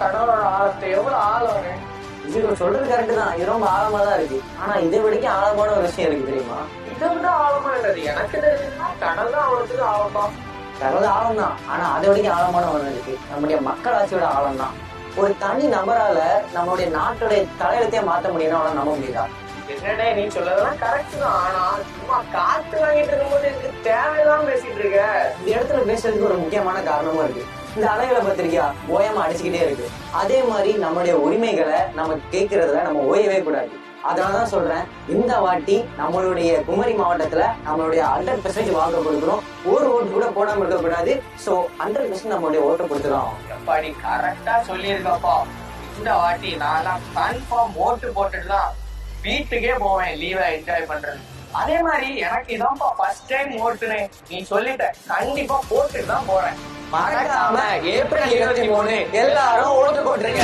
கடலோட ஆழத்தை எவ்வளவு ஆழம். இது சொல்றது கரெக்ட் தான், இது ரொம்ப ஆழமா தான் இருக்கு. ஆனா இதை வரைக்கும் ஆழமான ஒரு விஷயம் இருக்கு தெரியுமா? இதை விட ஆழமா என்னது எனக்கு தெரியுதுன்னா கடல் தான் அவ்வளவுக்கு ஆழம் தான். கடல் ஆழம் தான், ஆனா அதை வரைக்கும் ஆழமான ஒண்ணு இருக்கு. நம்முடைய மக்களாட்சியோட ஆழம் தான். ஒரு தனி நபரால நம்மளுடைய நாட்டுடைய தலையெழுத்தையே மாற்ற முடியும்னா அவனால நம்ப முடியுதா? என்னடே நீ சொல்லலாம் கரெக்ட் தான். ஆனா சும்மா காத்து வாங்கிட்டு இருக்கும்போது எனக்கு தேவையெல்லாம் பேசிட்டு இருக்க. இந்த இடத்துல பேசுறதுக்கு ஒரு முக்கியமான காரணமும் இருக்கு. இந்த அலைகளை பத்திரிக்கையா ஓயமா அடிச்சுக்கிட்டே இருக்கு. அதே மாதிரி நம்மளுடைய உரிமைகளை நம்ம கேட்கறதுல நம்ம ஓயவே கூடாது. அதனாலதான் சொல்றேன், இந்த வாட்டி நம்மளுடைய குமரி மாவட்டத்துல நம்மளுடைய 100% வாக்கு கொடுக்கணும். ஒரு ஓட்டு கூட போடாம இருக்க கூடாது. சோ 100% நம்மளுடைய ஓட்டு கொடுத்துரும். எப்பா நீ கரெக்டா சொல்லியிருக்கப்பா. இந்த வாட்டி நான் கன்ஃபார்ம் ஓட்டு போட்டுட்டு தான் வீட்டுக்கே போவேன் லீவை என்ஜாய் பண்றது. அதே மாதிரி எனக்கு இதான்ப்பா ஃபர்ஸ்ட் டைம் ஓட்டுனே. நீ சொல்லிட்ட, கண்டிப்பா போட்டுட்டு தான் போறேன். மறக்காம ஏப்ரல் 23 எல்லாரும் ஓட்டு போட்டுருங்க.